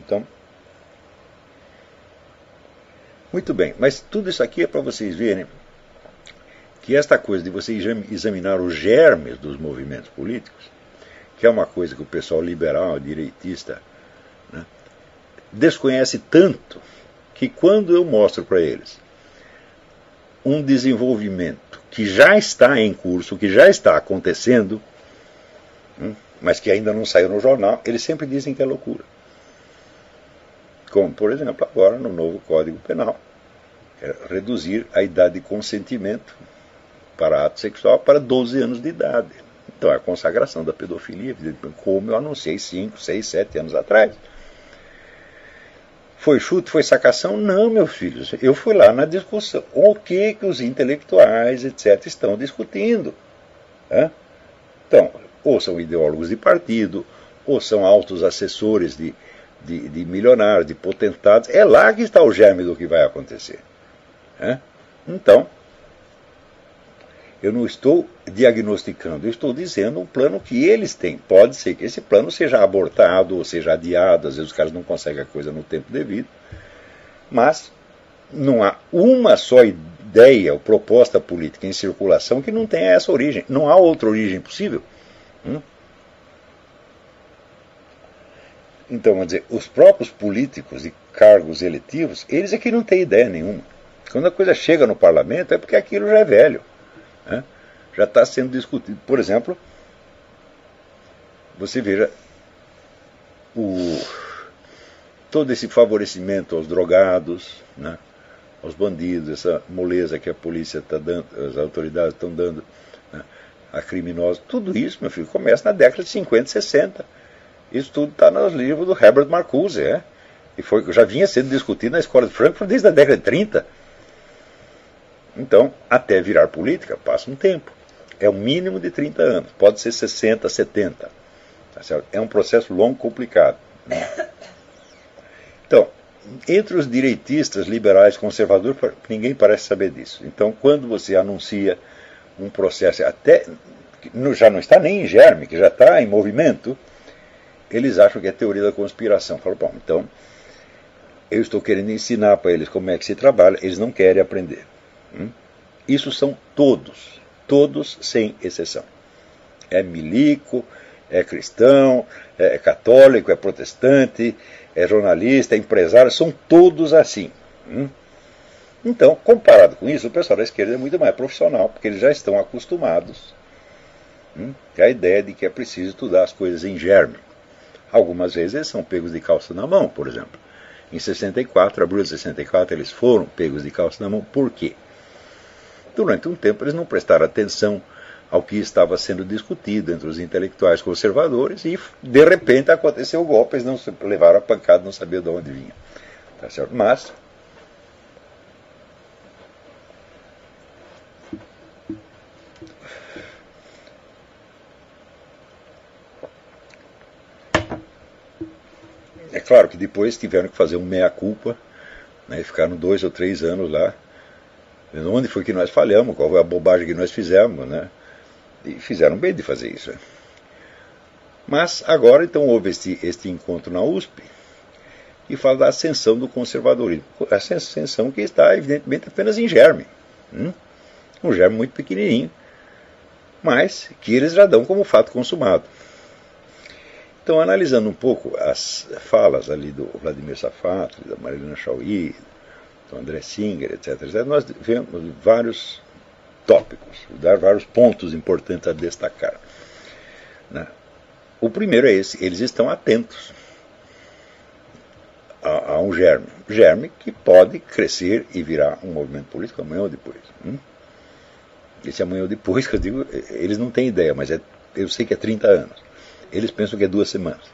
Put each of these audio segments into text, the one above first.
Então, muito bem, mas tudo isso aqui é para vocês verem que esta coisa de você examinar os germes dos movimentos políticos, que é uma coisa que o pessoal liberal, direitista, né, desconhece tanto, que quando eu mostro para eles um desenvolvimento que já está em curso, que já está acontecendo, mas que ainda não saiu no jornal, eles sempre dizem que é loucura. Como, por exemplo, agora no novo Código Penal, reduzir a idade de consentimento para ato sexual para 12 anos de idade. Então é a consagração da pedofilia, como eu anunciei 5, 6, 7 anos atrás. Foi chute, foi sacação? Não, meus filhos. Eu fui lá na discussão. O que os intelectuais, etc., estão discutindo? Então, ou são ideólogos de partido, ou são altos assessores de milionários, de potentados. É lá que está o germe do que vai acontecer. Então, eu não estou diagnosticando, eu estou dizendo um plano que eles têm. Pode ser que esse plano seja abortado ou seja adiado, às vezes os caras não conseguem a coisa no tempo devido, mas não há uma só ideia ou proposta política em circulação que não tenha essa origem. Não há outra origem possível. Então, vamos dizer, os próprios políticos de cargos eletivos, eles é que não têm ideia nenhuma. Quando a coisa chega no parlamento é porque aquilo já é velho. Já está sendo discutido. Por exemplo, você veja todo esse favorecimento aos drogados, aos bandidos, essa moleza que a polícia está dando, as autoridades estão dando, a criminosos. Tudo isso, meu filho, começa na década de 50 e 60. Isso tudo está nos livros do Herbert Marcuse. E já vinha sendo discutido na escola de Frankfurt desde a década de 30. Então, até virar política, passa um tempo. É o mínimo de 30 anos. Pode ser 60, 70. Tá certo? É um processo longo e complicado. Então, entre os direitistas, liberais, conservadores, ninguém parece saber disso. Então, quando você anuncia um processo, até já não está nem em germe, que já está em movimento, eles acham que é teoria da conspiração. Falam, bom, então, eu estou querendo ensinar para eles como é que se trabalha, eles não querem aprender. Isso são todos sem exceção. É milico, é cristão, é católico, é protestante, é jornalista, é empresário, são todos assim. Então, comparado com isso, o pessoal da esquerda é muito mais profissional, porque eles já estão acostumados à ideia de que é preciso estudar as coisas em germe. Algumas vezes eles são pegos de calça na mão, por exemplo. Em 64, abril de 64, eles foram pegos de calça na mão. Por quê? Durante um tempo eles não prestaram atenção ao que estava sendo discutido entre os intelectuais conservadores e, de repente, aconteceu o golpe, eles não levaram a pancada, não sabiam de onde vinha. Tá certo? Mas é claro que depois tiveram que fazer um meia-culpa, ficaram 2 ou 3 anos lá, vendo onde foi que nós falhamos, qual foi a bobagem que nós fizemos, e fizeram bem de fazer isso. Mas agora, então, houve este encontro na USP, e fala da ascensão do conservadorismo. A ascensão que está, evidentemente, apenas em germe. Um germe muito pequenininho, mas que eles já dão como fato consumado. Então, analisando um pouco as falas ali do Vladimir Safatli, da Marilena Chauí, do André Singer, etc., nós vemos vários tópicos, vários pontos importantes a destacar. O primeiro é esse: eles estão atentos a um germe que pode crescer e virar um movimento político amanhã ou depois. Esse amanhã ou depois, que eu digo, eles não têm ideia, mas eu sei que é 30 anos. Eles pensam que é 2 semanas.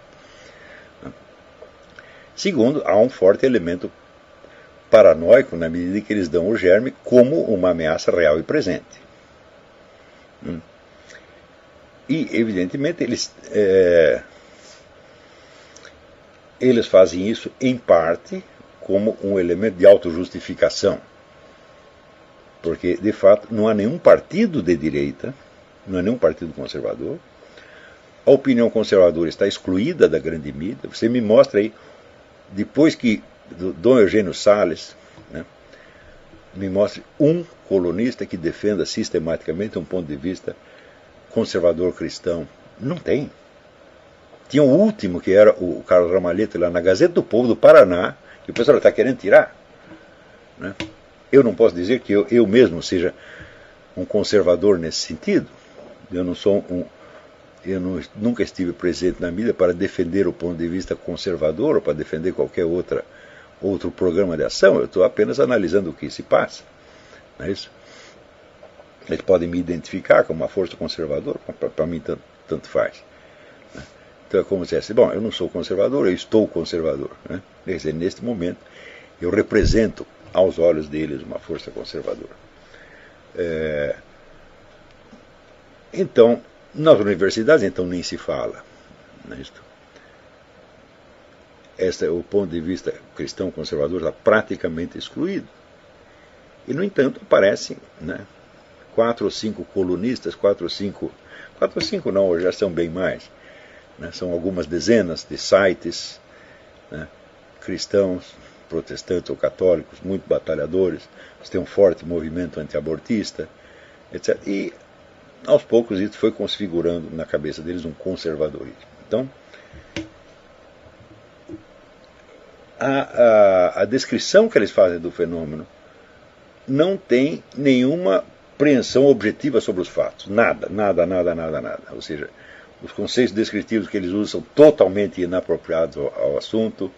Segundo, há um forte elemento paranoico na medida em que eles dão o germe como uma ameaça real e presente. E, evidentemente, eles fazem isso, em parte, como um elemento de autojustificação. Porque, de fato, não há nenhum partido de direita, não há nenhum partido conservador. A opinião conservadora está excluída da grande mídia. Você me mostra aí depois que Dom Eugênio Salles, né, me mostre um colunista que defenda sistematicamente um ponto de vista conservador cristão. Não tem. Tinha o último, que era o Carlos Ramalhete, lá na Gazeta do Povo do Paraná, que o pessoal está querendo tirar. Né? Eu não posso dizer que eu mesmo seja um conservador nesse sentido. Nunca estive presente na mídia para defender o ponto de vista conservador ou para defender qualquer outro programa de ação. Eu estou apenas analisando o que se passa. Não é isso? Eles podem me identificar como uma força conservadora, para mim tanto faz. Né? Então é como se dissesse, bom, eu não sou conservador, eu estou conservador. Né? Quer dizer, neste momento, eu represento, aos olhos deles, uma força conservadora. Então, nas universidades, então, nem se fala. Não é isto? O ponto de vista cristão conservador está praticamente excluído. E, no entanto, aparecem, né, 4 ou 5 colunistas, 4 ou 5 não, hoje já são bem mais. Né, são algumas dezenas de sites, né, cristãos, protestantes ou católicos, muito batalhadores. Você tem um forte movimento antiabortista, etc. E, aos poucos, isso foi configurando na cabeça deles um conservadorismo. Então, a descrição que eles fazem do fenômeno não tem nenhuma preensão objetiva sobre os fatos. Nada. Ou seja, os conceitos descritivos que eles usam são totalmente inapropriados ao assunto.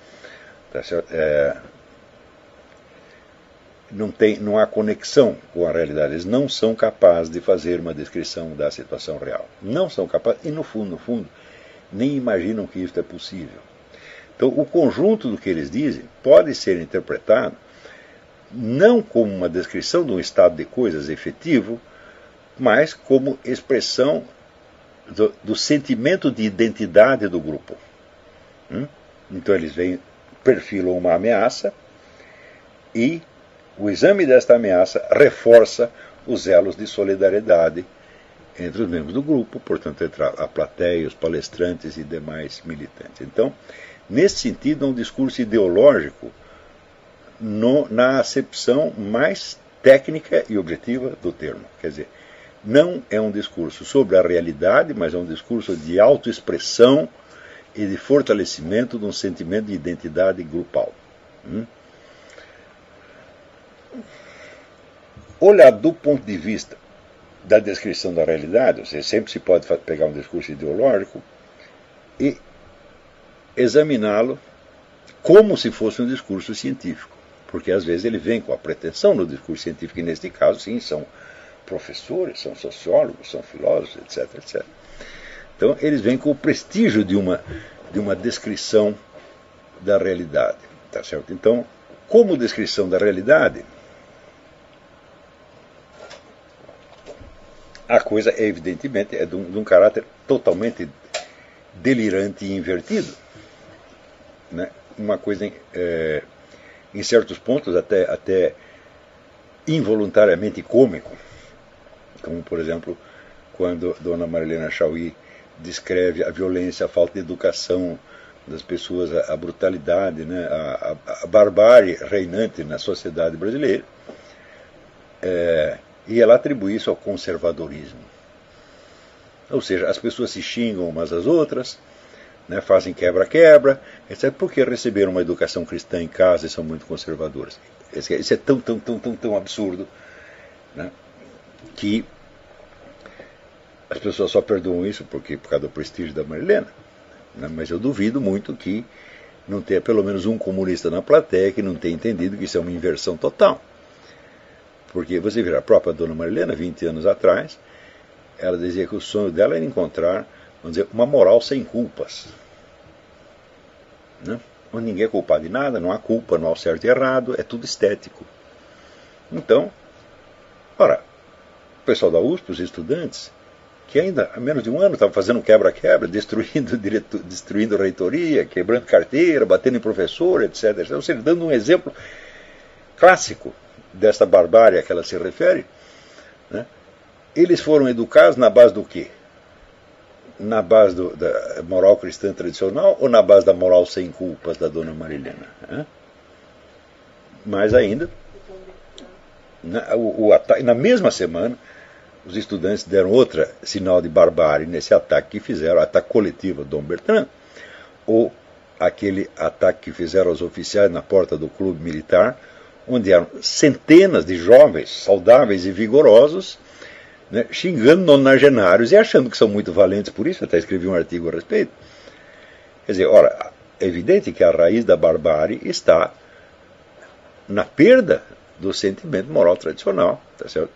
Tá certo? Não há conexão com a realidade. Eles não são capazes de fazer uma descrição da situação real. Não são capazes, e no fundo, nem imaginam que isso é possível. Então, o conjunto do que eles dizem pode ser interpretado não como uma descrição de um estado de coisas efetivo, mas como expressão do sentimento de identidade do grupo. Então eles perfilam uma ameaça e o exame desta ameaça reforça os elos de solidariedade entre os membros do grupo, portanto, entre a plateia, os palestrantes e demais militantes. Então, nesse sentido, é um discurso ideológico na acepção mais técnica e objetiva do termo. Quer dizer, não é um discurso sobre a realidade, mas é um discurso de autoexpressão e de fortalecimento de um sentimento de identidade grupal. Olhado do ponto de vista da descrição da realidade, ou seja, sempre se pode pegar um discurso ideológico e examiná-lo como se fosse um discurso científico. Porque às vezes ele vem com a pretensão no discurso científico, e neste caso, sim, são professores, são sociólogos, são filósofos, etc. Então, eles vêm com o prestígio de uma descrição da realidade. Tá certo? Então, como descrição da realidade, a coisa, evidentemente, é de um caráter totalmente delirante e invertido. Né? Uma coisa, em certos pontos, até involuntariamente cômico. Como, por exemplo, quando Dona Marilena Chaui descreve a violência, a falta de educação das pessoas, a brutalidade, né, a barbárie reinante na sociedade brasileira. E ela atribui isso ao conservadorismo. Ou seja, as pessoas se xingam umas às outras, né, fazem quebra-quebra, etc., porque receberam uma educação cristã em casa e são muito conservadoras. Isso é tão absurdo, né, que as pessoas só perdoam isso por causa do prestígio da Marilena. Né, mas eu duvido muito que não tenha pelo menos um comunista na plateia que não tenha entendido que isso é uma inversão total. Porque você vê a própria Dona Marilena, 20 anos atrás, ela dizia que o sonho dela era encontrar, vamos dizer, uma moral sem culpas. Né? Onde ninguém é culpado de nada, não há culpa, não há certo e errado, é tudo estético. Então, ora, o pessoal da USP, os estudantes, que ainda há menos de um ano estavam fazendo quebra-quebra, destruindo reitoria, quebrando carteira, batendo em professor, etc. Ou seja, dando um exemplo clássico desta barbárie a que ela se refere, né? Eles foram educados na base do quê? na base da moral cristã tradicional ou na base da moral sem culpas da Dona Marilena? Mais ainda, na mesma semana, os estudantes deram outra sinal de barbárie nesse ataque que fizeram, ataque coletivo a Dom Bertrand, ou aquele ataque que fizeram aos oficiais na porta do clube militar, onde eram centenas de jovens saudáveis e vigorosos, né, xingando nonagenários e achando que são muito valentes por isso. Até escrevi um artigo a respeito. Quer dizer, ora, é evidente que a raiz da barbárie está na perda do sentimento moral tradicional, tá certo?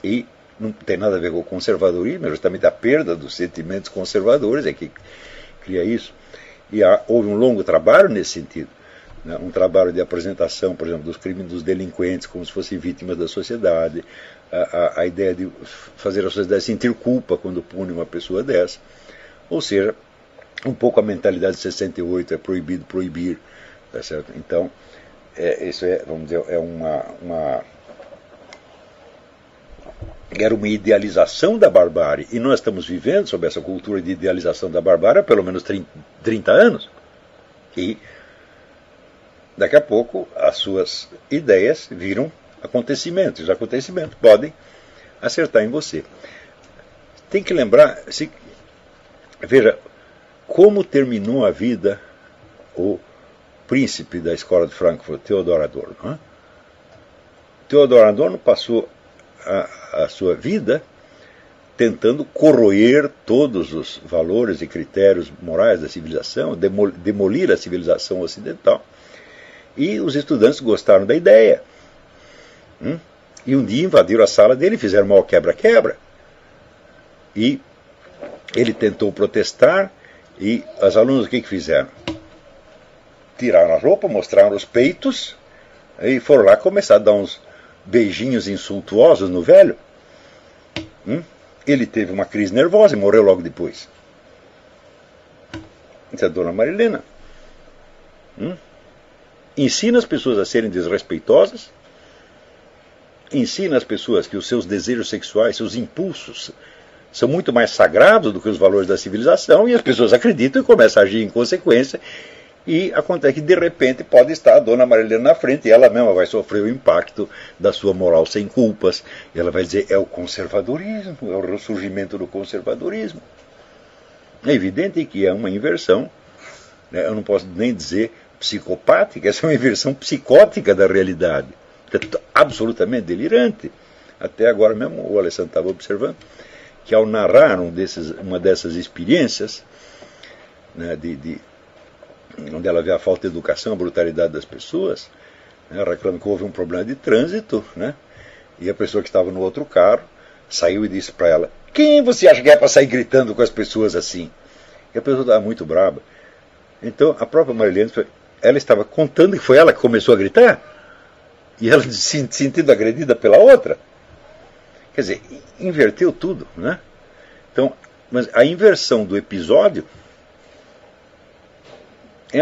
E não tem nada a ver com o conservadorismo, é justamente a perda dos sentimentos conservadores é que cria isso. E houve um longo trabalho nesse sentido, né? Um trabalho de apresentação, por exemplo, dos crimes dos delinquentes como se fossem vítimas da sociedade, a ideia de fazer a sociedade sentir culpa quando pune uma pessoa dessa. Ou seja, um pouco a mentalidade de 68, é proibido proibir, tá certo? Então, isso é, vamos dizer, era uma idealização da barbárie, e nós estamos vivendo sob essa cultura de idealização da barbárie há pelo menos 30 anos, e daqui a pouco as suas ideias viram acontecimentos, e os acontecimentos podem acertar em você. Tem que lembrar, veja, como terminou a vida o príncipe da escola de Frankfurt, Theodor Adorno. Né? Theodor Adorno passou a sua vida tentando corroer todos os valores e critérios morais da civilização, demolir a civilização ocidental, e os estudantes gostaram da ideia. E um dia invadiram a sala dele e fizeram mal quebra-quebra. E ele tentou protestar, e os alunos o que fizeram? Tiraram a roupa, mostraram os peitos, e foram lá começar a dar uns beijinhos insultuosos no velho. Ele teve uma crise nervosa e morreu logo depois. Isso é a Dona Marilena. Ensina as pessoas a serem desrespeitosas, ensina as pessoas que os seus desejos sexuais, seus impulsos, são muito mais sagrados do que os valores da civilização, e as pessoas acreditam e começam a agir em consequência. E acontece que, de repente, pode estar a Dona Marilena na frente e ela mesma vai sofrer o impacto da sua moral sem culpas. E ela vai dizer, é o conservadorismo, é o ressurgimento do conservadorismo. É evidente que é uma inversão, né? Eu não posso nem dizer psicopática, essa é uma inversão psicótica da realidade. É absolutamente delirante. Até agora mesmo o Alessandro estava observando que ao narrar uma dessas experiências, né, onde ela vê a falta de educação, a brutalidade das pessoas, né, reclama que houve um problema de trânsito, né, e a pessoa que estava no outro carro saiu e disse para ela, quem você acha que é para sair gritando com as pessoas assim? E a pessoa estava muito braba. Então a própria Marilena, ela estava contando que foi ela que começou a gritar, e ela se sentindo agredida pela outra. Quer dizer, inverteu tudo, né? Então, mas a inversão do episódio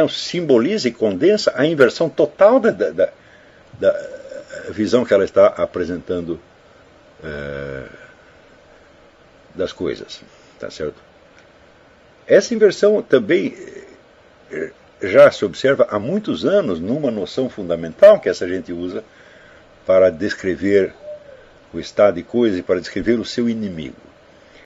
simboliza e condensa a inversão total da visão que ela está apresentando das coisas, tá certo? Essa inversão também já se observa há muitos anos numa noção fundamental que essa gente usa para descrever o estado de coisas e para descrever o seu inimigo.